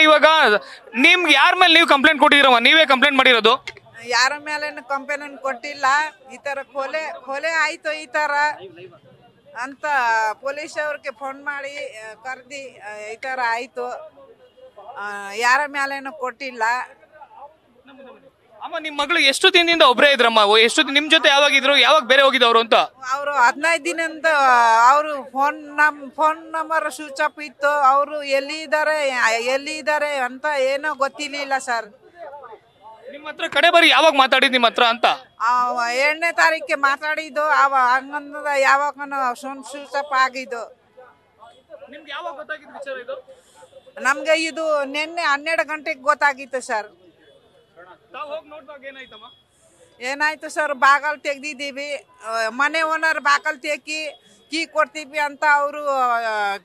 ಇವಾಗ ನಿಮ್ಗೆ ಯಾರ ಮೇಲೆ ನೀವು ಕಂಪ್ಲೇಂಟ್ ಕೊಟ್ಟಿದ್ದೀರಮ್ಮ? ನೀವೇ ಕಂಪ್ಲೇಂಟ್ ಮಾಡಿರೋದು? ಯಾರ ಮೇಲೇನು ಕಂಪ್ಲೇಂಟ್ ಕೊಟ್ಟಿಲ್ಲ. ಈ ತರ ಕೊಲೆ ಆಯ್ತು ಈ ತರ ಅಂತ ಪೊಲೀಸ್ ಅವ್ರಿಗೆ ಫೋನ್ ಮಾಡಿ ಕರೆದಿ ಈ ತರ ಆಯ್ತು, ಯಾರ ಮೇಲೇನು ಕೊಟ್ಟಿಲ್ಲ. ಅಮ್ಮ ನಿಮ್ಮ ಮಗಳು ಎಷ್ಟು ದಿನದಿಂದ ಒಬ್ಬರೇ ಇದ್ರಮ್ಮ? ಎಷ್ಟು ನಿಮ್ ಜೊತೆ ಯಾವಾಗಿದ್ರು, ಯಾವಾಗ ಬೇರೆ ಹೋಗಿದ್ದವ್ರು ಅಂತ? ಅವರು 15 ದಿನದಿಂದ ಅವರು ಫೋನ್ ನಂಬರ್ ಸ್ವಿಚ್ ಆಫ್ ಇತ್ತು. ಅವರು ಎಲ್ಲಿದ್ದಾರೆ ಅಂತ ಏನೋ ಗೊತ್ತಿರ್ಲಿಲ್ಲ ಸರ್. ನಿಮ್ಮ ಹತ್ರ ಕಡೆ ಬರೀ ಯಾವಾಗ ಮಾತಾಡಿದ್ ನಿಮ್ಮ ಹತ್ರ ಅಂತ? 7ನೇ ತಾರೀಕಿಗೆ ಮಾತಾಡಿದ್ದು. ಹಂಗಂದ ಯಾವಾಗ ಸ್ವಿಚ್ ಆಫ್ ಆಗಿದ್ದು. ನಿಮ್ಗೆ ಯಾವಾಗ ಗೊತ್ತಾಗಿದ್ದು ವಿಚಾರ ಇದು? ನಮ್ಗೆ ಇದು ನಿನ್ನೆ 12 ಗಂಟೆಗೆ ಗೊತ್ತಾಗಿತ್ತು ಸರ್. ಏನಾಯ್ತು ಸರ್, ಬಾಗಲ್ ತೆಗ್ದಿದ್ದೀವಿ, ಮನೆ ಓನರ್ ಬಾಗಲ್ ತೆಗಿ ಕೀ ಕೊಡ್ತೀವಿ ಅಂತ ಅವರು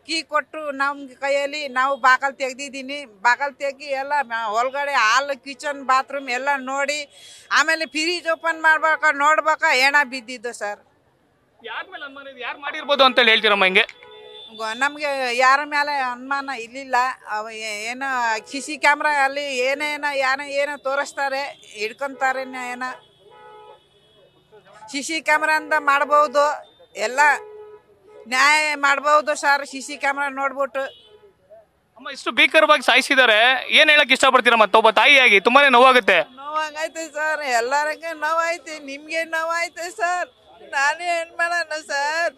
ಕೀ ಕೊಟ್ಟು ನಮ್ಮ ಕೈಯಲ್ಲಿ ನಾವು ಬಾಗಲ್ ತೆಗ್ದಿದ್ದೀನಿ. ಬಾಗಲ್ ತೆಗಿ ಎಲ್ಲ ಒಳಗಡೆ ಹಾಲ್, ಕಿಚನ್, ಬಾತ್ರೂಮ್ ಎಲ್ಲ ನೋಡಿ ಆಮೇಲೆ ಫ್ರಿಜ್ ಓಪನ್ ನೋಡ್ಬೇಕಾ ಏನ ಬಿದ್ದಿದ್ದು ಸರ್. ಯಾರು ಮಾಡಿರ್ಬೋದು ಅಂತ ಹೇಳ್ತೀರಮ್ಮ? ಹಿಂಗೆ ನಮಗೆ ಯಾರ ಮೇಲೆ ಅನುಮಾನ ಇರಲಿಲ್ಲ. ಏನೋ CC ಕ್ಯಾಮ್ರಾ ಅಲ್ಲಿ ಏನೋ ತೋರಿಸ್ತಾರೆ, ಹಿಡ್ಕೊಂತಾರೆ. ಏನೋ CC ಕ್ಯಾಮ್ರಾಯಿಂದ ಮಾಡ್ಬೋದು, ಎಲ್ಲ ನ್ಯಾಯ ಮಾಡ್ಬೋದು ಸರ್. CC ಕ್ಯಾಮ್ರಾ ನೋಡ್ಬಿಟ್ಟು. ಅಮ್ಮ ಇಷ್ಟು ಭೀಕರವಾಗಿ ಸಾಯಿಸಿದ್ದಾರೆ, ಏನ್ ಹೇಳಕ್ ಇಷ್ಟಪಡ್ತೀರಾ? ಒಬ್ಬ ತಾಯಿಯಾಗಿ ತುಂಬಾನೇ ನೋವಾಗುತ್ತೆ. ನೋವಾಗೈತೆ ಸರ್, ಎಲ್ಲರಿಗೂ ನೋವಾಯ್ತು. ನಿಮ್ಗೆ ನೋವಾಯ್ತು ಸರ್, ನಾನೇ ಏನ್ ಮಾಡೋಣ ಸರ್?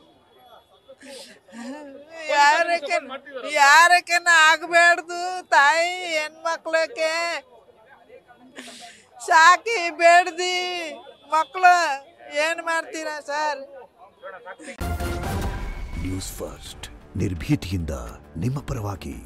ಯಾರಕ್ಕೇನ ಆಗ್ಬೇಡ್ದು ತಾಯಿ ಹೆಣ್ಮಕ್ಳಕ್ಕೆ ಸಾಕಿ ಬೇಡ್ದಿ ಮಕ್ಕಳು ಏನ್ ಮಾಡ್ತೀರಾ ಸರ್? ನ್ಯೂಸ್ ಫಸ್ಟ್ ನಿರ್ಭೀತಿಯಿಂದ ನಿಮ್ಮ ಪರವಾಗಿ.